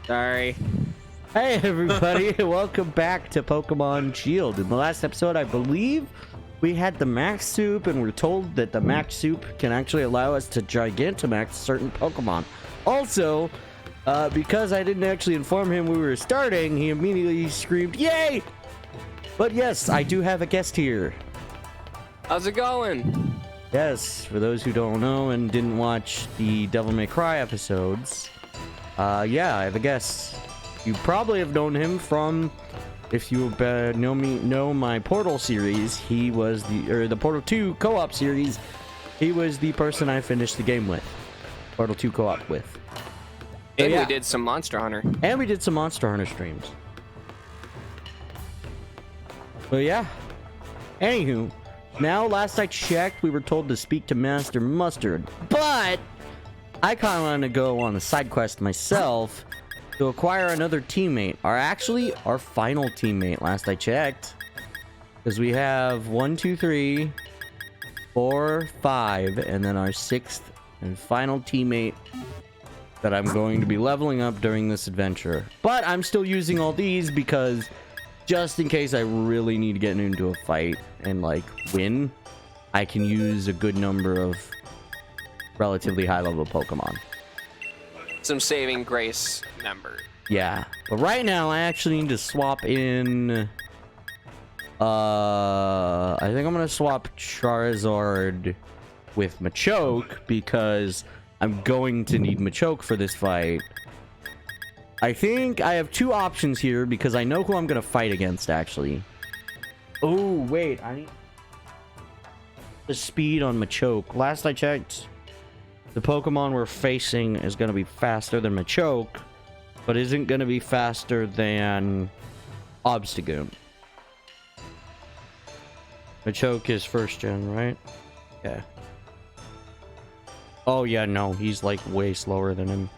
Sorry. Hey everybody, welcome back to Pokemon Shield. In the last episode, I believe we had the Max Soup, and we're told that the Max Soup can actually allow us to Gigantamax certain Pokemon. Also, because I didn't actually inform him we were starting, he immediately screamed, "Yay!" But yes, I do have a guest here. How's it going? Yes, for those who don't know and didn't watch the Devil May Cry episodes, yeah, I have a guest. You probably have known him from, if you know my Portal series, he was the Portal 2 co-op series, he was the person I finished the game with. Portal 2 co-op with. And yeah, we did some Monster Hunter. And we did some Monster Hunter streams. But yeah. Anywho, now last I checked, we were told to speak to Master Mustard. But I kind of want to go on a side quest myself to acquire another teammate. Our final teammate, last I checked. Because we have 1, 2, 3, 4, 5, and then our 6th and final teammate that I'm going to be leveling up during this adventure. But I'm still using all these because just in case I really need to get into a fight and like win, I can use a good number of relatively high level Pokemon. Some saving grace number. Yeah, but right now I actually need to swap in I think I'm gonna swap Charizard with Machoke because I'm going to need Machoke for this fight. I think I have two options here because I know who I'm gonna fight against actually. Oh wait, I need the speed on Machoke. Last I checked, the Pokemon we're facing is going to be faster than Machoke, but isn't going to be faster than Obstagoon. Machoke is first gen, right? Yeah. Oh yeah, no, he's like way slower than him.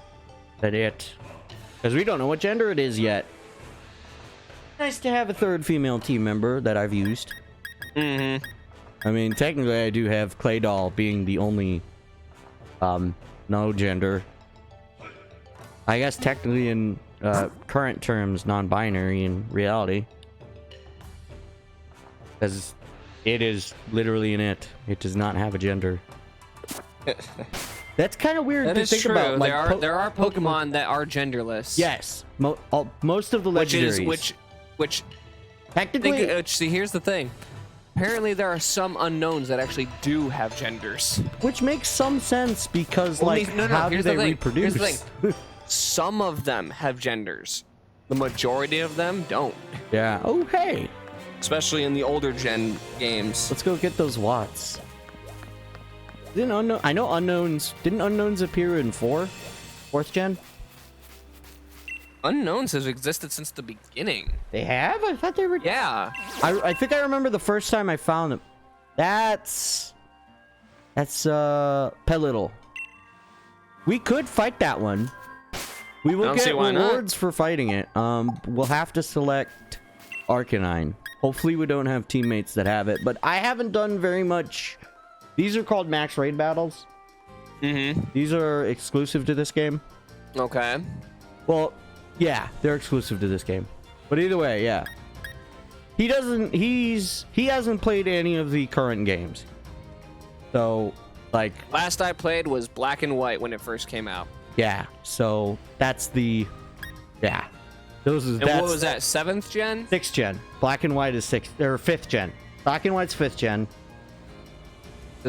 Because we don't know what gender it is yet. Nice to have a third female team member that I've used. Mm-hmm. I mean, technically I do have Claydol being the only no gender. I guess technically in current terms non-binary in reality, because it is literally an it does not have a gender. That's kind of weird to think about. Like, there are Pokemon that are genderless. Yes, most of the legendaries, which technically see, here's the thing. Apparently, there are some unknowns that actually do have genders. Which makes some sense because, like, how do they reproduce? Here's the thing. Some of them have genders. The majority of them don't. Yeah. Oh, hey. Especially in the older gen games. Let's go get those Watts. I know unknowns. Didn't unknowns appear in 4th gen? Unknowns has existed since the beginning. They have? I thought they were... Yeah. I think I remember the first time I found them. That's Pelittle. We could fight that one. We will get rewards for fighting it. We'll have to select Arcanine. Hopefully we don't have teammates that have it, but I haven't done very much. These are called max raid battles. Mm-hmm. These are exclusive to this game. Okay. Well, yeah, they're exclusive to this game. But either way, yeah. He hasn't played any of the current games. So, like, last I played was Black and White when it first came out. Yeah. So, that's the yeah. And what was that? 7th gen? 6th gen. Black and White is 6th or 5th gen. Black and White's 5th gen.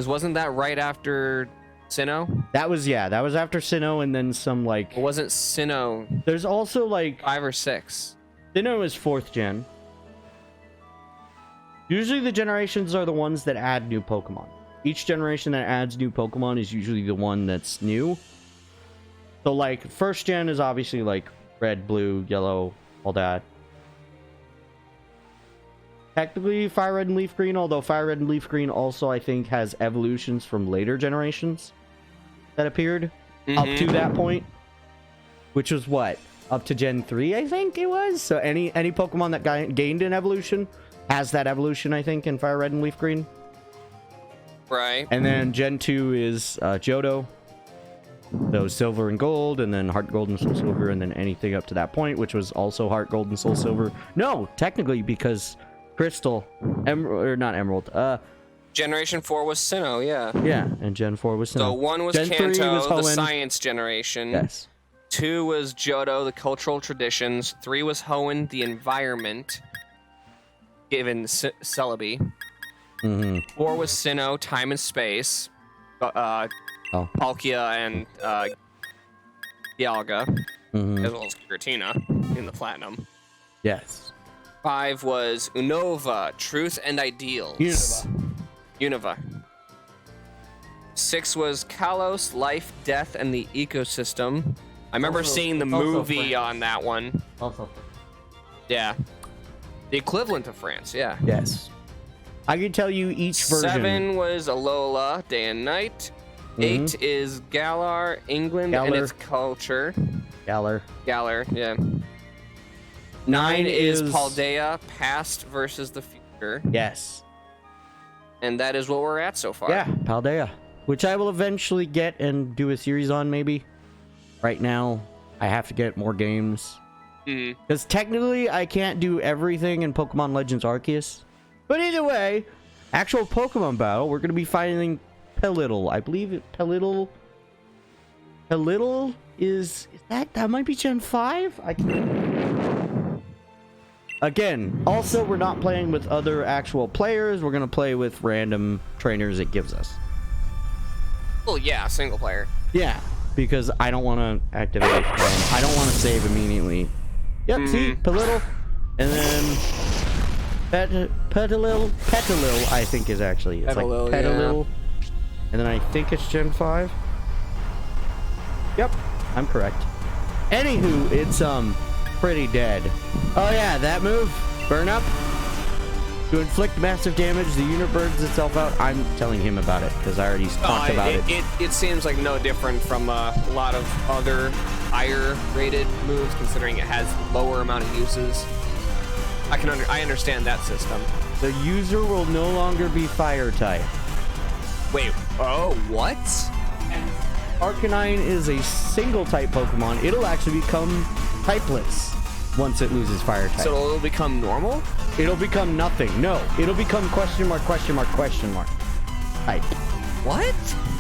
Wasn't that right after Sinnoh? That was after Sinnoh, and then some like... It wasn't Sinnoh. There's also like 5 or 6. Sinnoh is 4th gen. Usually the generations are the ones that add new Pokemon. Each generation that adds new Pokemon is usually the one that's new. So like 1st gen is obviously like red, blue, yellow, all that. Technically Fire Red and Leaf Green, although Fire Red and Leaf Green also I think has evolutions from later generations that appeared up to that point, which was what, up to Gen 3 I think it was. So any Pokemon that gained an evolution has that evolution, I think, in Fire Red and Leaf Green. Right. And then Gen 2 is Johto. So silver and gold, and then heart gold and soul silver, and then anything up to that point, which was also heart gold and soul silver. No, technically, because crystal, or not emerald. Generation 4 was Sinnoh, yeah. Yeah, and Gen 4 was Sinnoh. So 1 was Gen 3 Kanto, was the Hoenn. science generation. Yes. 2 was Johto, the cultural traditions. 3 was Hoenn, the environment, given Celebi. 4 was Sinnoh, time and space. Palkia and Dialga, as well as Giratina in the Platinum. Yes. 5 was Unova, truth and ideals. Unova. 6 was Kalos, life, death, and the ecosystem. I remember seeing the movie on that one. Also. Yeah. The equivalent of France, yeah. Yes. I can tell you each version. 7 was Alola, day and night. 8 is Galar, England, and its culture. Galar, yeah. 9 is Paldea, past versus the future. Yes. And that is what we're at so far. Yeah, Paldea. Which I will eventually get and do a series on, maybe. Right now, I have to get more games. Because technically, I can't do everything in Pokemon Legends Arceus. But either way, actual Pokemon battle, we're going to be fighting Pelittle. I believe Pelittle is that might be Gen 5? I can't. Again, also we're not playing with other actual players. We're going to play with random trainers it gives us. Well, yeah, single player. Yeah, because I don't want to activate I don't want to save immediately. Yep, see? Pelittle. And then Petalil, I think is actually. It's Petalil, like Petalil. Yeah. And then I think it's Gen 5. Yep, I'm correct. Anywho, it's pretty dead. Oh yeah, that move, burn up. To inflict massive damage, the unit burns itself out. I'm telling him about it because I already talked about it. It seems like no different from a lot of other higher rated moves, considering it has lower amount of uses. I understand that system. The user will no longer be fire type. Wait, oh, what? Arcanine is a single type Pokemon. It'll actually become typeless once it loses fire type. So it'll become normal? It'll become nothing. No, it'll become question mark type. What?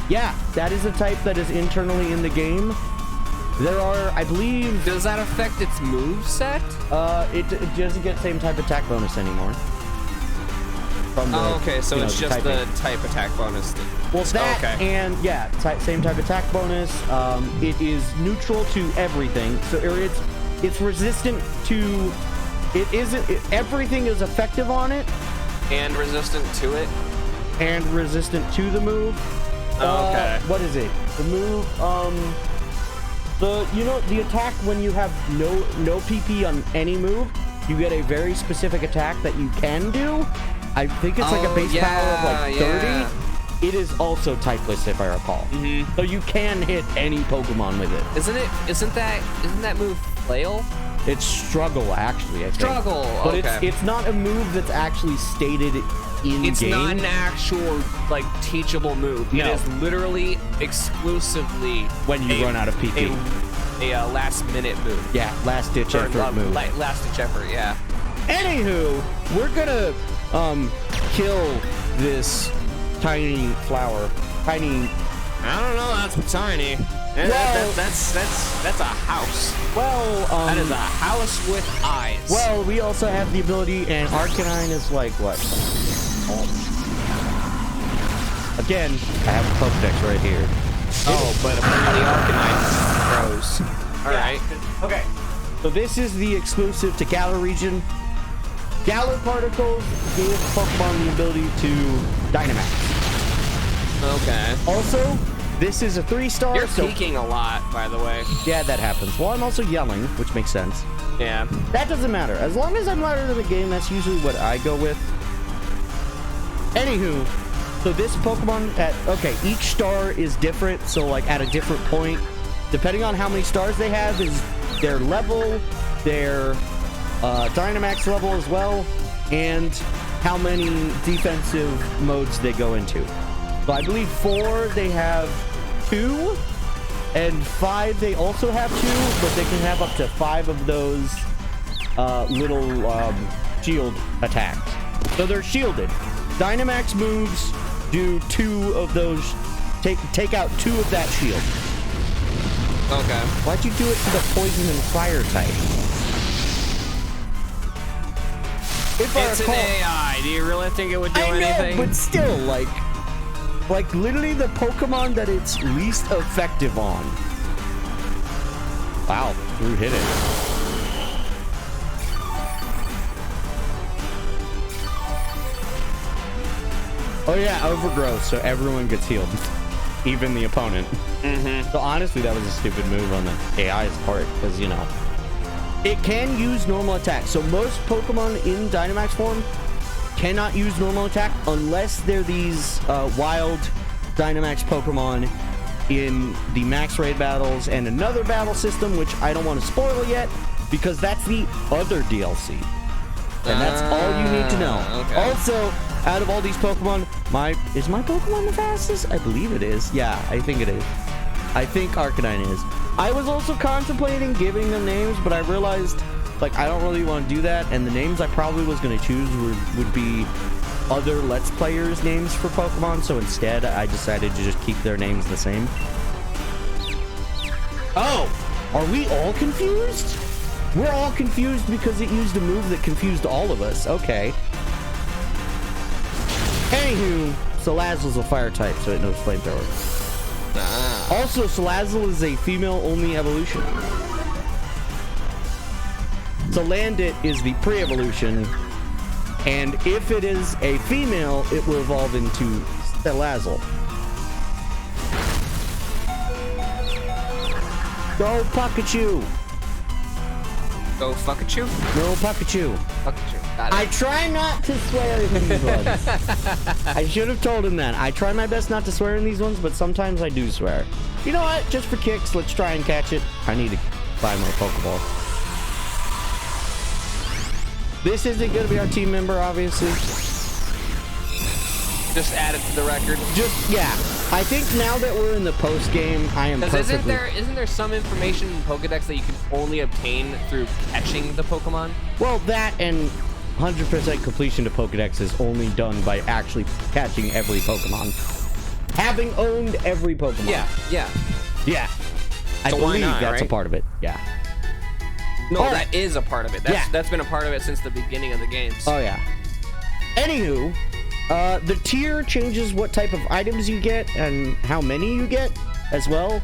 Yeah, that is a type that is internally in the game. There are, I believe... Does that affect its moveset? It doesn't get same type attack bonus anymore. Okay, so it's just the type attack bonus. Well, that and, yeah, same type attack bonus. It is neutral to everything. So it's resistant to... everything is effective on it. And resistant to it? And resistant to the move. Okay. What is it? The move, the attack when you have no PP on any move, you get a very specific attack that you can do. I think it's like a base power of like 30. Yeah. It is also typeless if I recall. So you can hit any Pokemon with it. Isn't that move Flail? It's Struggle, actually, I think. Struggle, but okay. it's not a move that's actually stated in-game. It's not an actual, like, teachable move. No. It is literally exclusively... when you run out of PP. A last-minute move. Yeah, last-ditch effort move. Last-ditch effort, yeah. Anywho, we're gonna, kill this tiny flower. Tiny... I don't know, that's tiny. Well, that's a house. Well, that is a house with eyes. Well, we also have the ability, and Arcanine is like what? Again, I have a Pokedex right here. Oh, but apparently Arcanine grows. All right. Okay. So this is the exclusive to Galar region. Galar particles give Pokemon the ability to Dynamax. Okay. Also, this is a 3-star. You're peeking a lot, by the way. Yeah, that happens. Well, I'm also yelling, which makes sense. Yeah. That doesn't matter. As long as I'm louder than the game, that's usually what I go with. Anywho, so this Pokemon each star is different. So, like, at a different point, depending on how many stars they have, is their level, their Dynamax level as well, and how many defensive modes they go into. So I believe 4, they have 2, And 5, they also have 2, but they can have up to 5 of those little shield attacks. So they're shielded. Dynamax moves do 2 of those. Take out 2 of that shield. Okay. Why'd you do it to the poison and fire type? If It's an AI. Do you really think it would do anything? But still, like literally the Pokemon that it's least effective on. Wow, Drew hit it. Oh yeah, overgrowth, so everyone gets healed. Even the opponent. So honestly, that was a stupid move on the AI's part, because, you know, it can use normal attack. So most Pokemon in Dynamax form cannot use normal attack unless they're these wild Dynamax Pokemon in the max raid battles and another battle system, which I don't want to spoil yet, because that's the other DLC. And that's all you need to know. Okay. Also, out of all these Pokemon, is my Pokemon the fastest? I believe it is. Yeah, I think it is. I think Arcanine is. I was also contemplating giving them names, but I realized, like, I don't really want to do that, and the names I probably was going to choose would be other Let's Players' names for Pokemon, so instead I decided to just keep their names the same. Oh! Are we all confused? We're all confused because it used a move that confused all of us. Okay. Anywho, Salazzle's a fire type, so it knows flamethrower. Also, Salazzle is a female-only evolution. Salandit is the pre-evolution, and if it is a female, it will evolve into Salazzle. Go Pikachu! Go Fuckachu? No Pikachu. Fuckachu. Got it. I try not to swear in these ones. I should have told him that. I try my best not to swear in these ones, but sometimes I do swear. You know what? Just for kicks, let's try and catch it. I need to buy my Pokeball. This isn't going to be our team member, obviously. Just add it to the record. Yeah. I think now that we're in the post game, I am perfectly... Isn't there some information in Pokedex that you can only obtain through catching the Pokemon? Well, that and 100% completion to Pokedex is only done by actually catching every Pokemon. Having owned every Pokemon. Yeah. I So believe not, that's right? a part of it. Yeah. No, that is a part of it. That's been a part of it since the beginning of the games. Oh, yeah. Anywho, the tier changes what type of items you get and how many you get as well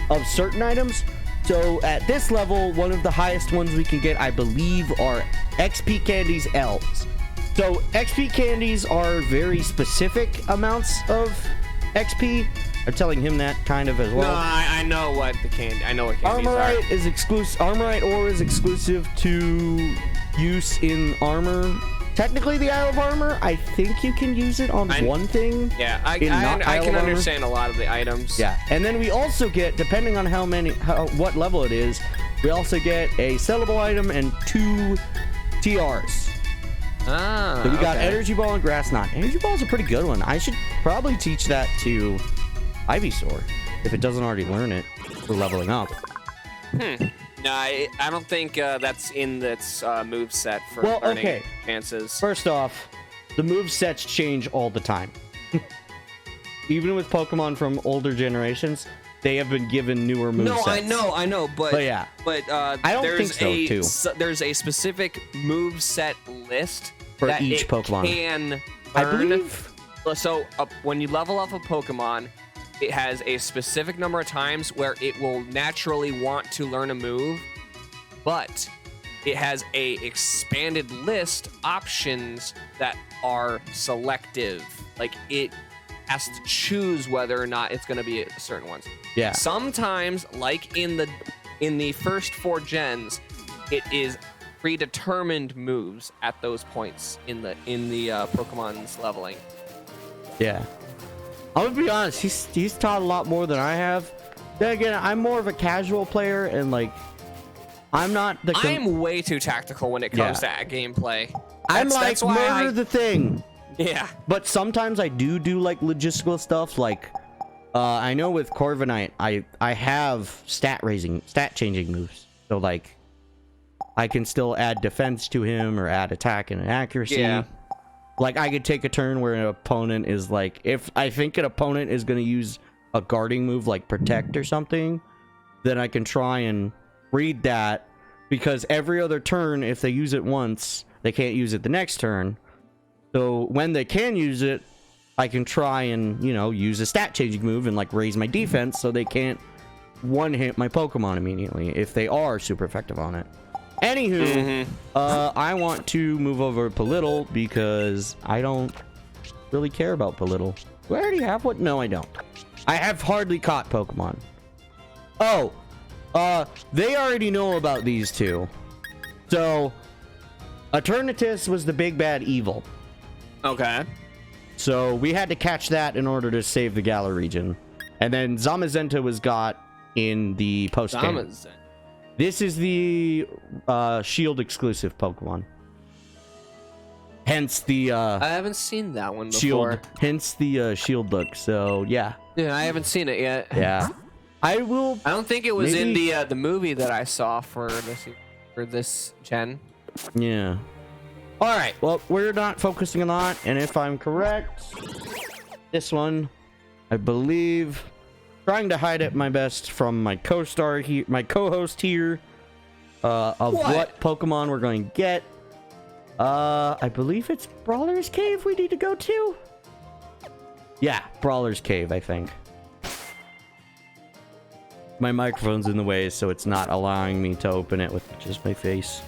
of certain items. So at this level, one of the highest ones we can get, I believe, are XP candies L's. So XP candies are very specific amounts of XP. I'm telling him that kind of as well. No, I know what candies are. Armorite is exclusive. Armorite ore is exclusive to use in armor. Technically, the Isle of Armor, I think you can use it on one thing. Yeah, I can understand a lot of the items. Yeah, and then we also get, depending on what level it is, we also get a sellable item and 2 TRs. Ah, so we got Energy Ball and Grass Knot. Energy Ball is a pretty good one. I should probably teach that to Ivysaur if it doesn't already learn it for leveling up. No, I don't think that's in its move set for earning chances. First off, the move sets change all the time. Even with Pokemon from older generations, they have been given newer move sets. I know, but yeah. But I don't think so, too. There's a specific move set list for that each it Pokemon. Can learn. I believe. So when you level up a Pokemon, it has a specific number of times where it will naturally want to learn a move, but it has a expanded list options that are selective. Like it has to choose whether or not it's going to be certain ones. Yeah. Sometimes, like in the first 4 gens, it is predetermined moves at those points in the Pokemon's leveling. Yeah. I'm gonna be honest, he's taught a lot more than I have. Then again, I'm more of a casual player, and like, I'm not the. I'm way too tactical when it comes to gameplay. I'm like murder the thing. Yeah. But sometimes I do like logistical stuff, like I know with Corviknight, I have stat changing moves. So like, I can still add defense to him or add attack and accuracy. Yeah. Like I could take a turn where an opponent is like, if I think an opponent is going to use a guarding move like protect or something, then I can try and read that, because every other turn, if they use it once, they can't use it the next turn. So when they can use it, I can try and, you know, use a stat changing move and like raise my defense so they can't one hit my Pokemon immediately if they are super effective on it. Anywho, I want to move over Polittle because I don't really care about Polittle. Do I already have one? No, I don't. I have hardly caught Pokemon. Oh, they already know about these two. So, Eternatus was the big bad evil. Okay. So we had to catch that in order to save the Galar region. And then Zamazenta was got in the post-game. This is the Shield exclusive Pokemon. Hence the I haven't seen that one before. Shield. Hence the Shield look. So yeah. Yeah, I haven't seen it yet. Yeah. I don't think it was in the movie that I saw for this gen. Yeah. All right. Well, we're not focusing on that, and if I'm correct, this one, I believe, trying to hide it my best from my co-star here, my co-host here, of what Pokemon we're going to get. I believe it's Brawler's Cave we need to go to. Yeah, Brawler's Cave, I think. My microphone's in the way, so it's not allowing me to open it with just my face.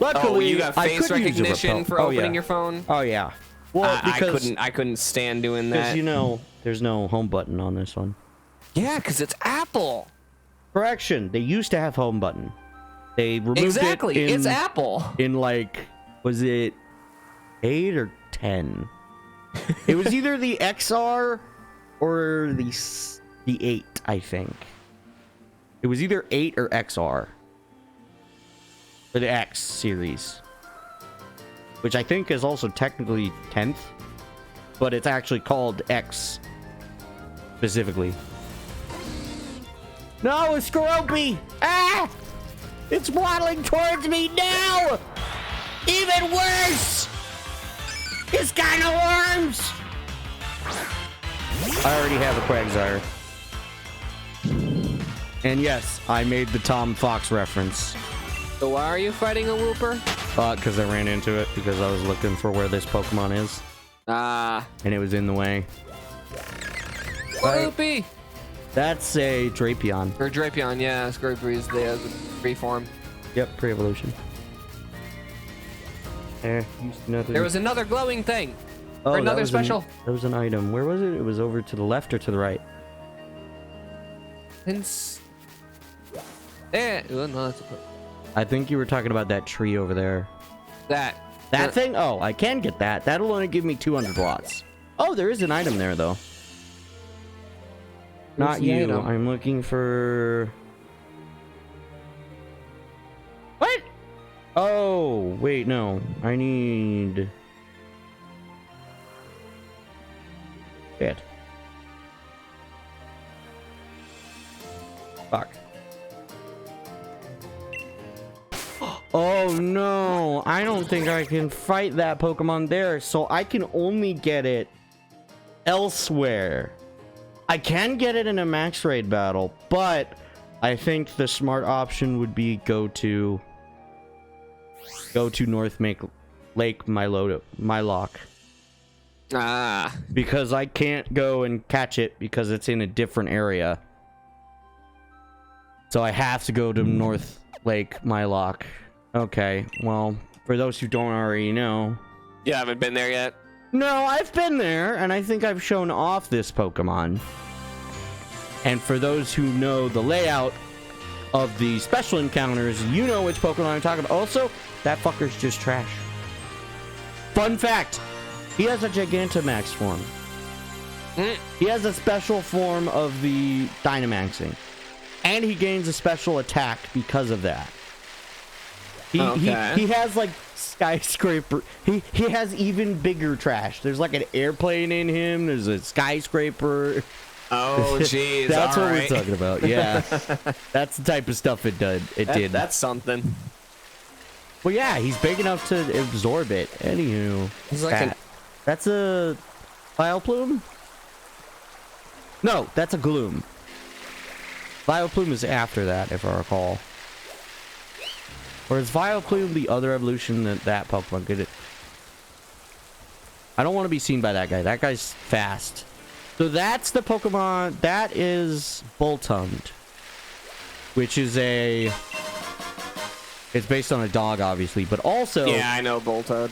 Luckily, you got face recognition for opening your phone? Oh yeah. Well, because I couldn't stand doing that. Because, you know, there's no home button on this one. Yeah, because it's Apple. Correction, they used to have home button. They removed it it's Apple. In like, was it 8 or 10? It was either the XR or the 8, I think. It was either 8 or XR. For the X series. Which I think is also technically 10th. But it's actually called X. Specifically. No, it's Skorupi! Ah! It's waddling towards me now! Even worse! It's got no arms! I already have a Quagsire. And yes, I made the Tom Fox reference. So why are you fighting a Wooper? Because I ran into it because I was looking for where this Pokemon is. Ah. And it was in the way. Skorupi! That's a Drapion. Or Drapion, yeah. Skorupi is the free form. Yep, pre-evolution. There was another glowing thing. Oh, or another special. There was an item. Where was it? It was over to the left or to the right? Yeah. Oh, no, that's I think you were talking about that tree over there. That thing? Oh, I can get that. That'll only give me 200 watts. Oh, there is an item there, though. Not you. Item? I'm looking for... What? Oh, wait, no. I need... Shit. Fuck. Oh no, I don't think I can fight that Pokemon there, so I can only get it elsewhere. I can get it in a max raid battle, but I think the smart option would be go to North Lake Mylock. Ah. Because I can't go and catch it because it's in a different area. So I have to go to North Lake Mylock. Okay, well, for those who don't already know... You haven't been there yet? No, I've been there, and I think I've shown off this Pokemon. And for those who know the layout of the special encounters, you know which Pokemon I'm talking about. Also, that fucker's just trash. Fun fact, he has a Gigantamax form. He has a special form of the Dynamaxing. And he gains a special attack because of that. He has like skyscraper. He has even bigger trash. There's like an airplane in him. There's a skyscraper. Oh, jeez. That's what right. we're talking about. Yeah. That's the type of stuff it did. That's something. Well, yeah, he's big enough to absorb it. Anywho. He's like that's a Vileplume? No, that's a Gloom. Vileplume is after that, if I recall. Or is Vileplume the other evolution that Pokemon did it? I don't want to be seen by that guy. That guy's fast. So that's the Pokemon. That is Boltund. Which is a... It's based on a dog, obviously, but also... Yeah, I know Boltund.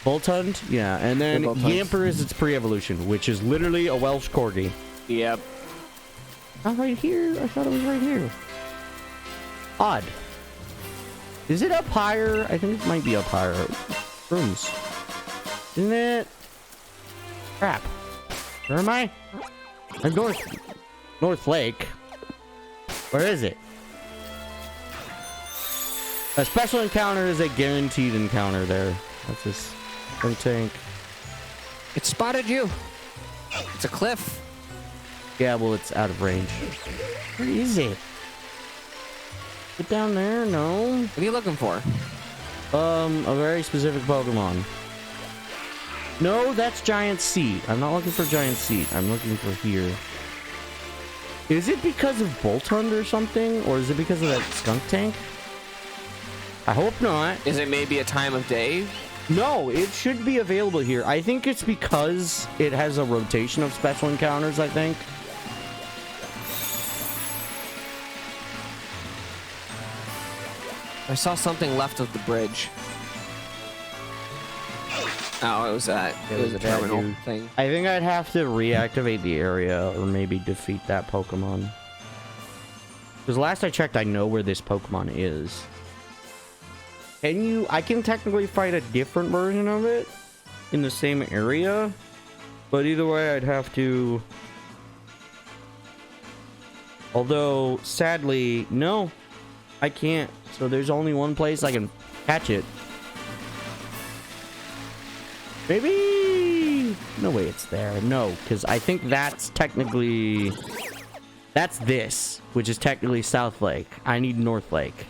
Boltund? Yeah, and then Yamper is its pre-evolution, which is literally a Welsh Corgi. Yep. Not right here? I thought it was right here. Odd. Is it up higher? I think it might be up higher. Rooms. Isn't it? Crap. Where am I? I'm North Lake. Where is it? A special encounter is a guaranteed encounter there. That's this tank. It spotted you. It's a cliff. Yeah, well, it's out of range. Where is it? Get down there? No. What are you looking for? A very specific Pokemon. No, that's Giant Seed. I'm not looking for Giant Seed. I'm looking for here. Is it because of Boltund or something? Or is it because of that skunk tank? I hope not. Is it maybe a time of day? No, it should be available here. I think it's because it has a rotation of special encounters, I think. I saw something left of the bridge. Oh, it was that. It was a terminal thing. I think I'd have to reactivate the area or maybe defeat that Pokemon. Because last I checked, I know where this Pokemon is. I can technically fight a different version of it in the same area. But either way, I'd have to... Although, sadly, no, I can't. So there's only one place I can catch it. Maybe... No way it's there. No, because I think that's technically... That's this, which is technically South Lake. I need North Lake.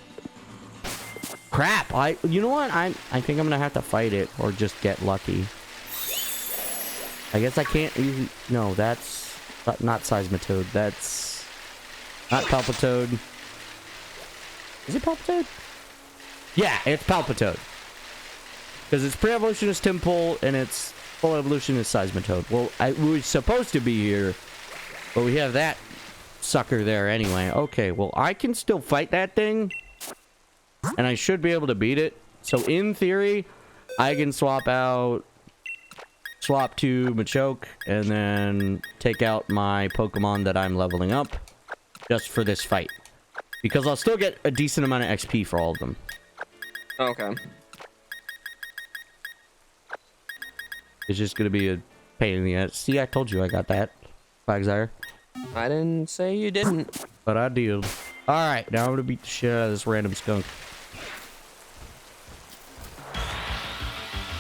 Crap! You know what? I think I'm gonna have to fight it or just get lucky. I guess I can't... No, that's not Seismitoad. That's not Palpitoad. Is it Palpitoad? Yeah, it's Palpitoad. Because its pre-evolution is Timpole, and its full evolution is Seismitoad. Well, we were supposed to be here, but we have that sucker there anyway. Okay, well, I can still fight that thing, and I should be able to beat it. So, in theory, I can swap to Machoke, and then take out my Pokemon that I'm leveling up, just for this fight. Because I'll still get a decent amount of XP for all of them. Okay. It's just gonna be a pain in the ass. See, I told you I got that. Quagsire. I didn't say you didn't. But I did. Alright, now I'm gonna beat the shit out of this random skunk.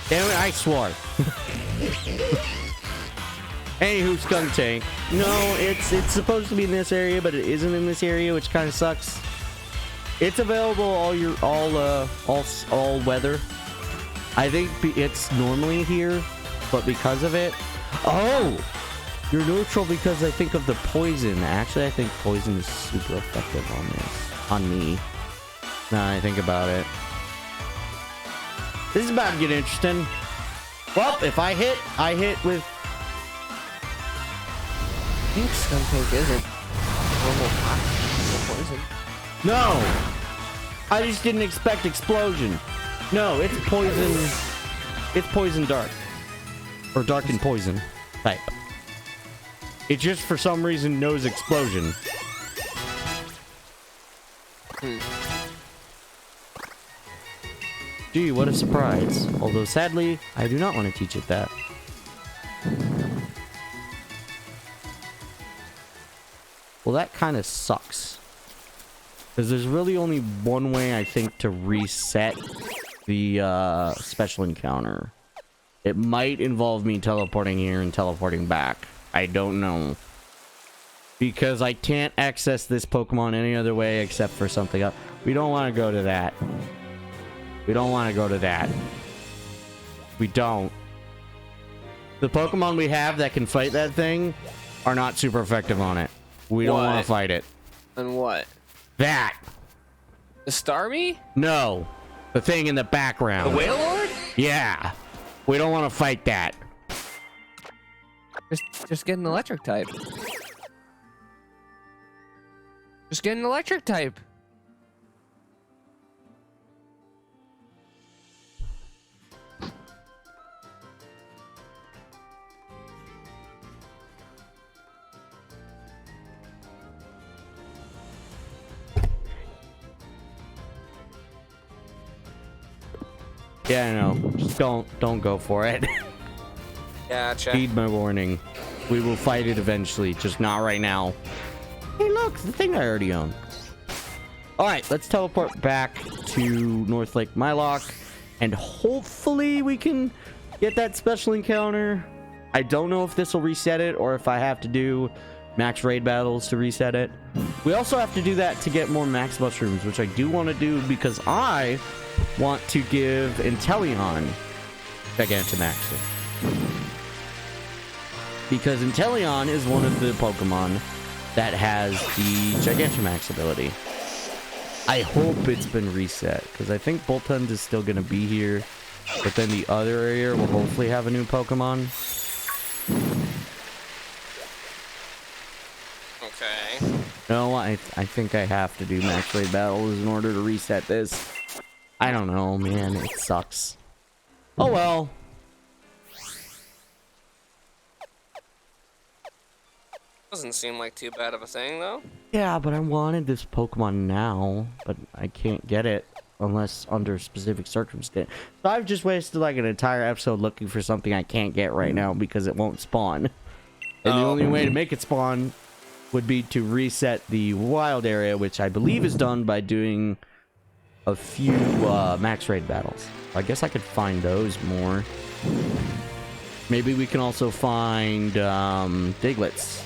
Damn it, I swore. Anywho, skunk tank. No, it's supposed to be in this area, but it isn't in this area, which kind of sucks. It's available all weather. I think it's normally here, but because of it... Oh! You're neutral because I think of the poison. Actually, I think poison is super effective on this. On me. Now I think about it. This is about to get interesting. Well, if I hit with... I think skunk tank isn't normal poison. No! I just didn't expect explosion. No, it's poison. It's poison dark. Or dark and poison type. It just for some reason knows explosion. Gee, what a surprise. Although sadly, I do not want to teach it that. Well, that kind of sucks. Because there's really only one way, I think, to reset the special encounter. It might involve me teleporting here and teleporting back. I don't know. Because I can't access this Pokemon any other way except for something else. We don't want to go to that. We don't want to go to that. We don't. The Pokemon we have that can fight that thing are not super effective on it. We don't want to fight it. And what? That. The Starmie? No. The thing in the background. The Wailord? Yeah. We don't want to fight that. Just get an electric type. Just get an electric type. Yeah, I know. Just don't go for it. Gotcha. Heed my warning. We will fight it eventually, just not right now. Hey, look, the thing I already own. All right, let's teleport back to North Lake Mylock, and hopefully we can get that special encounter. I don't know if this will reset it or if I have to do max raid battles to reset it. We also have to do that to get more max mushrooms, which I do want to do because I want to give Inteleon Gigantamaxing. Because Inteleon is one of the Pokemon that has the Gigantamax ability. I hope it's been reset, because I think Boltund is still going to be here, but then the other area will hopefully have a new Pokemon. Okay. No, I think I have to do max raid battles in order to reset this. I don't know, man. It sucks. Oh well. Doesn't seem like too bad of a thing, though. Yeah, but I wanted this Pokemon now, but I can't get it unless under specific circumstance. So I've just wasted like an entire episode looking for something I can't get right now because it won't spawn. And the only way to make it spawn would be to reset the wild area, which I believe is done by doing a few max raid battles. I guess I could find those more. Maybe we can also find Diglets.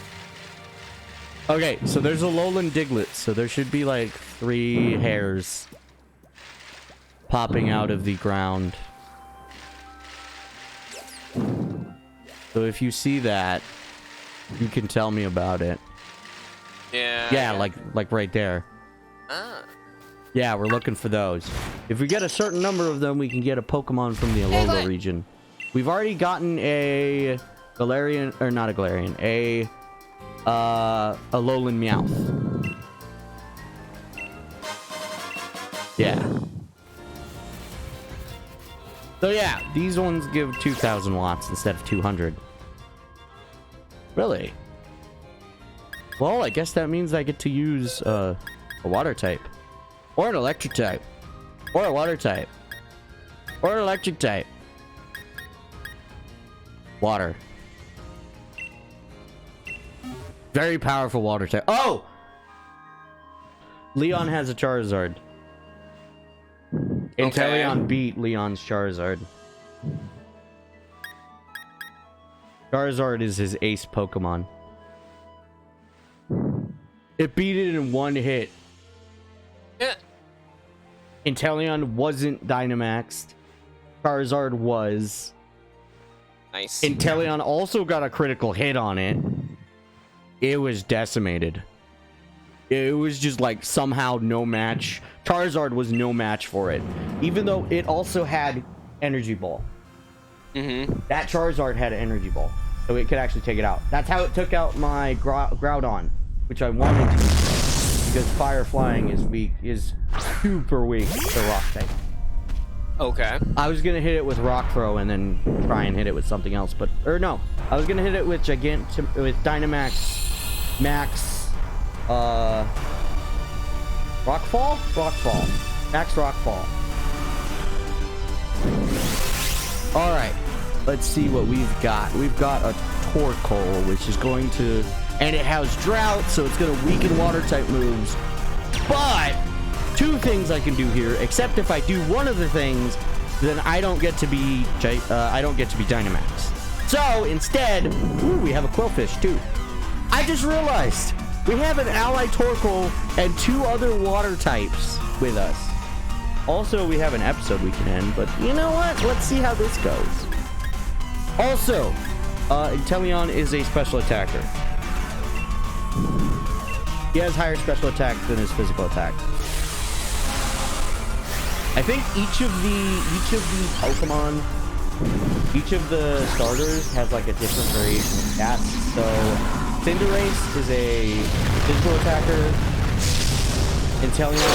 Okay, so there's a Lowland Diglett, so there should be like 3 hairs popping out of the ground. So if you see that, you can tell me about it. Yeah. Yeah, like right there. Ah. Yeah, we're looking for those. If we get a certain number of them, we can get a Pokemon from the Alola region. We've already gotten a Galarian, or not a Galarian, a Alolan Meowth. Yeah. So yeah, these ones give 2,000 watts instead of 200. Really? Well, I guess that means I get to use a water type. Or an electric type. Or a water type. Or an electric type. Water. Very powerful water type. Oh! Leon has a Charizard. Inteleon beat Leon's Charizard. Charizard is his ace Pokemon. It beat it in one hit. Yeah. Inteleon wasn't Dynamaxed. Charizard was. Nice. Inteleon also got a critical hit on it. It was decimated. It was just like somehow no match. Charizard was no match for it. Even though it also had Energy Ball. Mm-hmm. That Charizard had an Energy Ball. So it could actually take it out. That's how it took out my Groudon. Which I wanted to. Because Fire Flying is weak. Is super weak to Rock type. Okay. I was gonna hit it with Rock Throw and then try and hit it with something else, but no, I was gonna hit it with with Dynamax, Max, Rockfall, Max Rockfall. All right, let's see what we've got. We've got a Torkoal, which is going to, and it has Drought, so it's gonna weaken Water type moves, but 2 things I can do here, except if I do one of the things, then I don't get to be Dynamax. So instead, ooh, we have a Quillfish too. I just realized we have an Ally Torkoal and 2 other water types with us. Also, we have an episode we can end, but you know what? Let's see how this goes. Also, Inteleon is a special attacker. He has higher special attack than his physical attack. I think each of the Pokemon, each of the starters has like a different variation of stats. So Cinderace is a physical attacker. Inteleon is a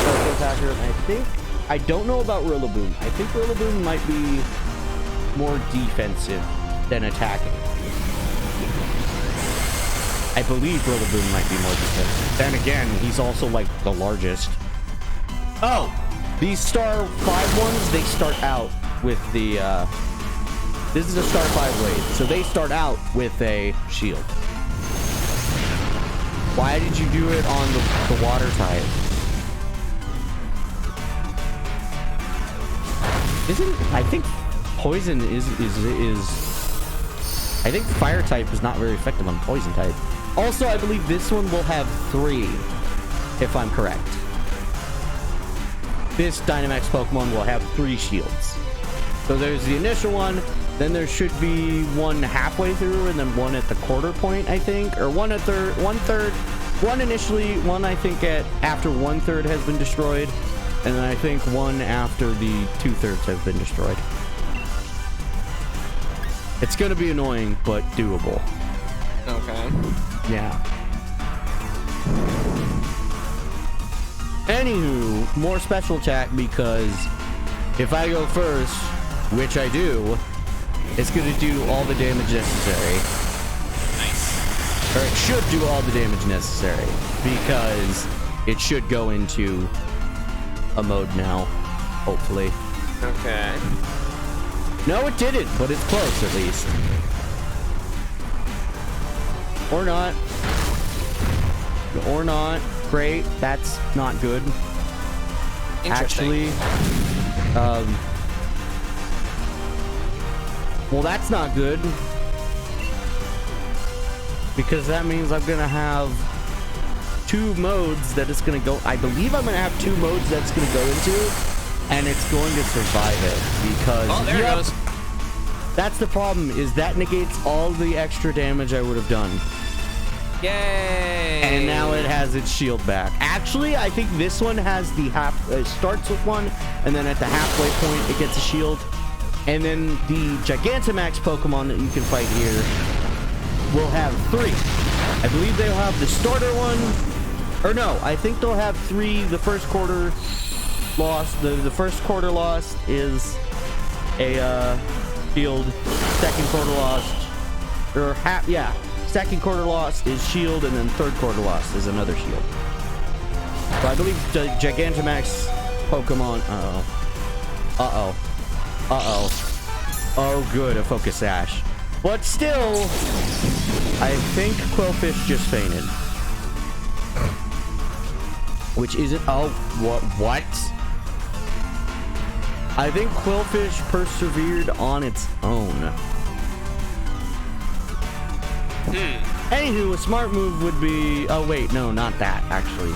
special attacker. And I don't know about Rillaboom. I think Rillaboom might be more defensive than attacking. I believe Rillaboom might be more defensive. Then again, he's also like the largest. Oh, these Star 5 ones, they start out with the, this is a Star 5 raid, so they start out with a shield. Why did you do it on the water type? I think poison is I think fire type is not very effective on poison type. Also, I believe this one will have 3, if I'm correct. This Dynamax Pokemon will have 3 shields. So there's the initial one, then there should be one halfway through, and then one at the quarter point, I think, or one third, one initially, one I think after 1/3 has been destroyed, and then I think one after the 2/3 have been destroyed. It's gonna be annoying, but doable. Okay. Yeah. Anywho, more special attack, because if I go first, which I do, it's gonna do all the damage necessary. Nice. Or it should do all the damage necessary, because it should go into a mode now, hopefully. Okay. No, it didn't, but it's close at least. Or not. Or not. Great. That's not good. Actually, well, that's not good. Because that means I'm gonna have 2 modes that it's gonna go. I believe I'm gonna have 2 modes that's gonna go into. And it's going to survive it, because there it goes. That's the problem, is that negates all the extra damage I would have done. Yay! And now it has its shield back. Actually, I think this one has the it starts with 1, and then at the halfway point it gets a shield. And then the Gigantamax Pokemon that you can fight here will have 3. I believe they'll have the starter one, or no, I think they'll have 3. The first quarter lost, the first quarter lost is a shield. Second quarter lost, or half, yeah, second quarter lost is shield, and then third quarter lost is another shield. So I believe the Gigantamax Pokemon, oh good, a Focus Sash. But still, I think Quillfish just fainted. Which isn't, oh, what? I think Quillfish persevered on its own. Anywho, a smart move would be, oh wait, no, not that, actually.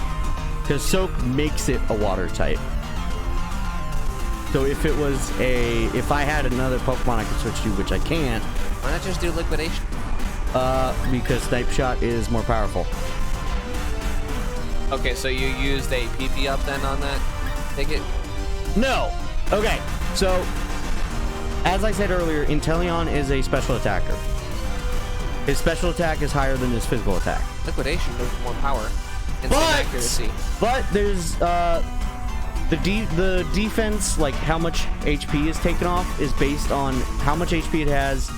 Because Soak makes it a water type. So if it was if I had another Pokemon I could switch to, which I can't. Why not just do Liquidation? Because Snipe Shot is more powerful. Okay, so you used a PP up then on that? Take it? No! Okay, so, as I said earlier, Inteleon is a special attacker. His special attack is higher than his physical attack. Liquidation gives more power and some accuracy. But there's, the defense, like how much HP is taken off, is based on how much HP it has,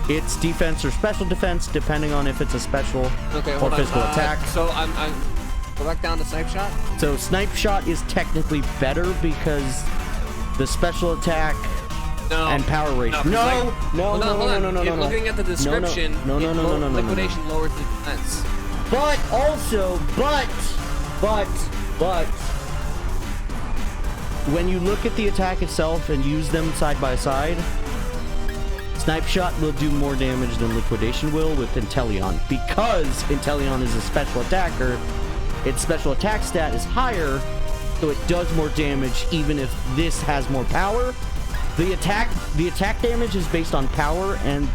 its defense or special defense, depending on if it's a special or physical attack. So I'm go back down to Snipe Shot. So Snipe Shot is technically better because the special attack and power ratio. No. Looking at the description, Liquidation lowers the defense. But also, but when you look at the attack itself and use them side by side, Snipe Shot will do more damage than Liquidation will with Inteleon. Because Inteleon is a special attacker, its special attack stat is higher, so it does more damage even if this has more power. The attack damage is based on power, and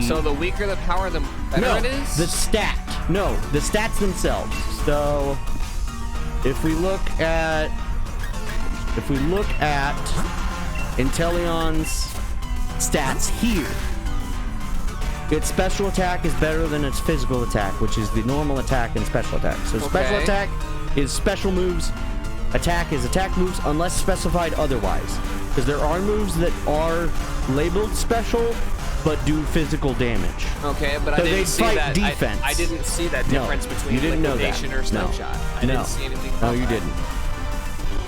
So the weaker the power, the better it is? the stat. No, the stats themselves. So if we look at Inteleon's stats here, its special attack is better than its physical attack, which is the normal attack and special attack. So special attack is special moves, attack is attack moves unless specified otherwise. Because there are moves that are labeled special but do physical damage. Okay, but So I didn't they'd see fight that. defense. I didn't see that difference between you didn't know that. Liquidation or Snapshot. I didn't see anything. No, you didn't.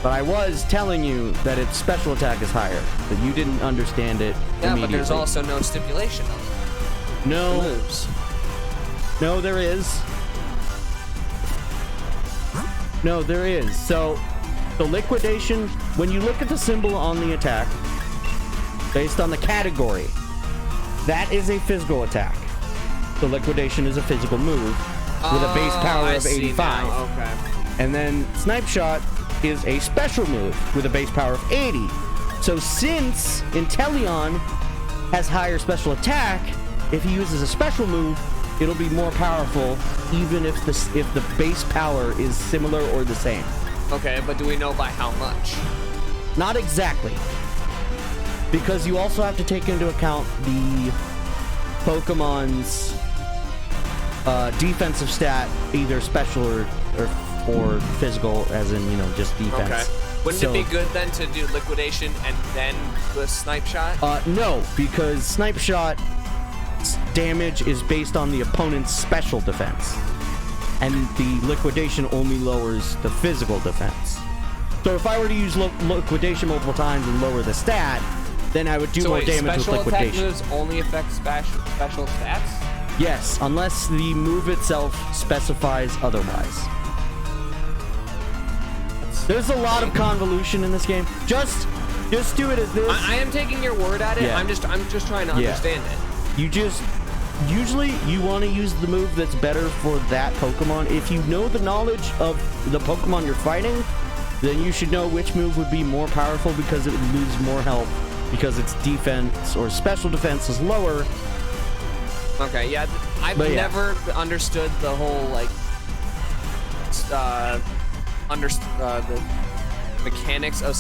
But I was telling you that its special attack is higher, but you didn't understand it immediately. But there's also no stipulation on it. No. Moves. No, there is. No, there is. So, the Liquidation, when you look at the symbol on the attack, based on the category, that is a physical attack. The Liquidation is a physical move with a base power of 85. Okay. And then Snipe Shot is a special move with a base power of 80. So since Inteleon has higher special attack, if he uses a special move, it'll be more powerful even if the base power is similar or the same. Okay, but do we know by how much? Not exactly. Because you also have to take into account the Pokemon's defensive stat, either special or physical, as in, just defense. Okay. Wouldn't it be good then to do Liquidation and then the Snipe Shot? No, because Snipe Shot damage is based on the opponent's special defense, and the Liquidation only lowers the physical defense. So if I were to use Liquidation multiple times and lower the stat, then I would do more damage with Liquidation. Special attack moves only affect special stats? Yes, unless the move itself specifies otherwise. There's a lot of convolution in this game. Just do it as this. I am taking your word at it. Yeah. I'm just trying to understand it. Usually you want to use the move that's better for that Pokemon. If you know the knowledge of the Pokemon you're fighting, then you should know which move would be more powerful because it would lose more health because its defense or special defense is lower. Okay, yeah, I've never understood the whole the mechanics of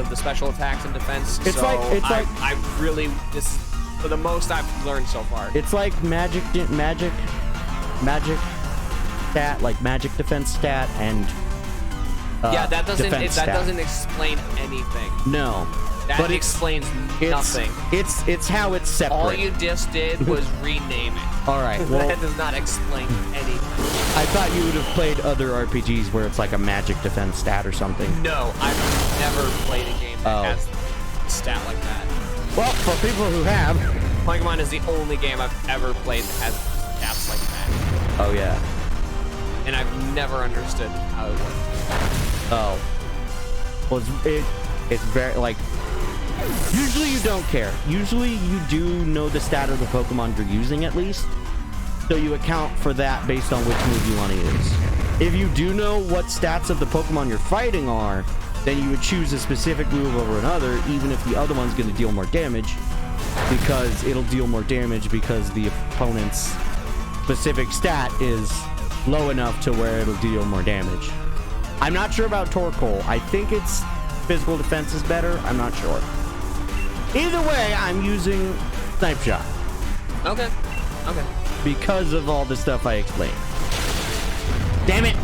the special attacks and defense. I really, this is for the most I've learned so far. It's like magic stat, like magic defense stat, and that doesn't explain anything. No. That explains nothing. It's how it's separate. All you just did was rename it. All right. Well, that does not explain anything. I thought you would have played other RPGs where it's like a magic defense stat or something. No, I've never played a game that has a stat like that. Well, for people who have, Pokémon is the only game I've ever played that has stats like that. Oh yeah. And I've never understood how it works. Oh. Well, it's very like. Usually you don't care. Usually you do know the stat of the Pokemon you're using at least. So you account for that based on which move you want to use. If you do know what stats of the Pokemon you're fighting are, then you would choose a specific move over another, even if the other one's going to deal more damage. Because it'll deal more damage because the opponent's specific stat is low enough to where it'll deal more damage. I'm not sure about Torkoal. I think its physical defense is better. I'm not sure. Either way, I'm using Snipe Shot. Okay. Because of all the stuff I explained. Damn it!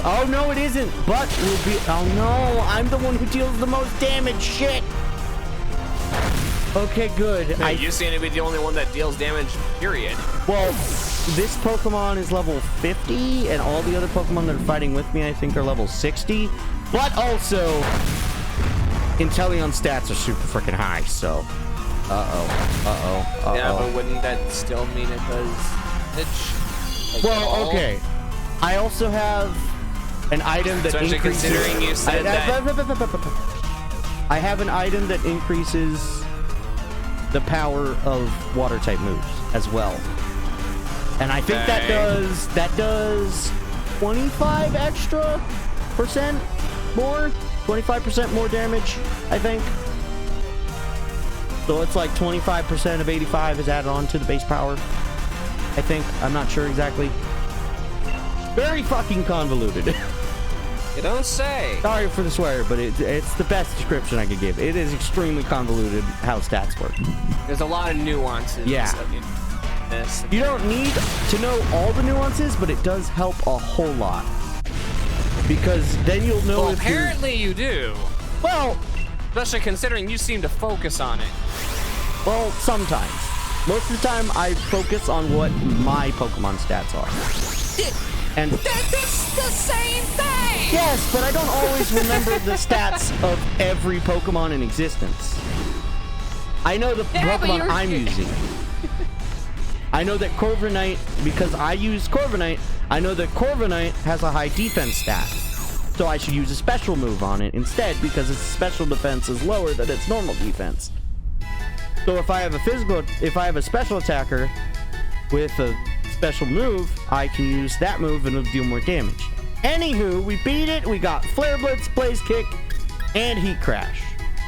Oh no, it isn't. But will be. Oh no, I'm the one who deals the most damage. Shit. Okay, good. Hey, you seem to be the only one that deals damage. Period. Well, this Pokemon is level 50, and all the other Pokemon that are fighting with me, I think, are level 60. But also, Inteleon stats are super freaking high, so. Yeah, but wouldn't that still mean it does damage? Well, okay. I also have an item that Especially increases. considering you said I have an item that increases the power of water type moves as well, and I think that does 25 extra percent more, 25% more damage, I think. So it's like 25% of 85 is added on to the base power, I think. I'm not sure exactly. Very fucking convoluted. You don't say. Sorry for the swear, but it's the best description I could give. It is extremely convoluted how stats work. There's a lot of nuances. Yeah. You don't need to know all the nuances, but it does help a whole lot. Because then you'll know Well, if apparently you do. Well, especially considering you seem to focus on it. Well, sometimes. Most of the time, I focus on what my Pokemon stats are. And that's the same thing! Yes, but I don't always remember the stats of every Pokemon in existence. I know the Pokemon I'm using. I know that Corviknight, because I use Corviknight, I know that Corviknight has a high defense stat. So I should use a special move on it instead, because its special defense is lower than its normal defense. So if I have a special attacker with a special move, I can use that move and it'll deal more damage. Anywho, we beat it. We got Flare Blitz, Blaze Kick, and Heat Crash.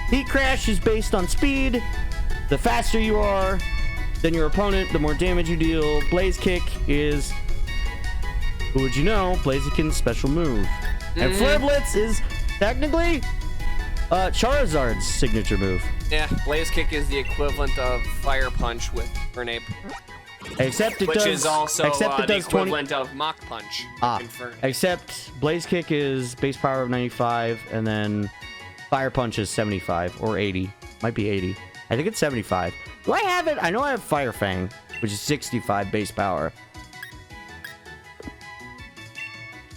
Heat Crash is based on speed. The faster you are than your opponent, the more damage you deal. Blaze Kick is, who would you know, Blaziken's special move. And Flare Blitz is technically Charizard's signature move. Yeah, Blaze Kick is the equivalent of Fire Punch with Fernape. Except it Which does, is also except it the does equivalent of Mach Punch. Except Blaze Kick is base power of 95, and then Fire Punch is 75 or 80. Might be 80. I think it's 75. Do I have it? I know I have Fire Fang, which is 65 base power.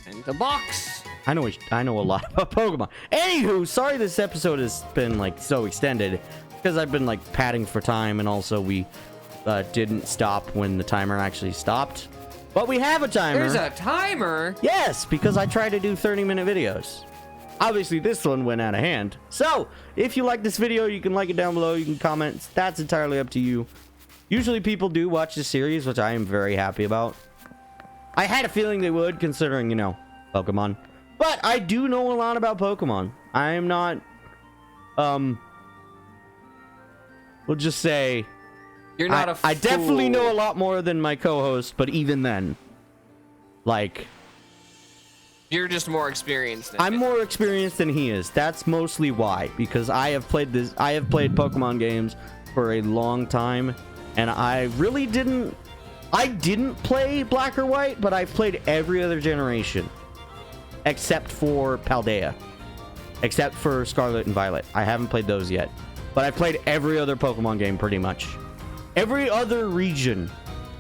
And the box. I know a lot about Pokemon. Anywho, sorry this episode has been like so extended because I've been like padding for time, and also we didn't stop when the timer actually stopped. But we have a timer. There's a timer? Yes, because I try to do 30-minute videos. Obviously, this one went out of hand. So, if you like this video, you can like it down below. You can comment. That's entirely up to you. Usually, people do watch this series, which I am very happy about. I had a feeling they would, considering, you know, Pokemon. But I do know a lot about Pokemon. I am not, we'll just say... You're not a fool. I definitely know a lot more than my co-host, but even then, like... You're just more experienced. I'm more experienced than he is. That's mostly why, because I have played Pokemon games for a long time, and I really didn't play Black or White, but I've played every other generation except for Paldea, except for Scarlet and Violet. I haven't played those yet, but I've played every other Pokemon game pretty much. Every other region,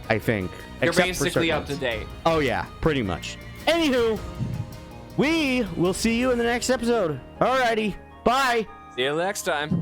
I think. You're basically up to date. Oh yeah, pretty much. Anywho, we will see you in the next episode. Alrighty, bye. See you next time.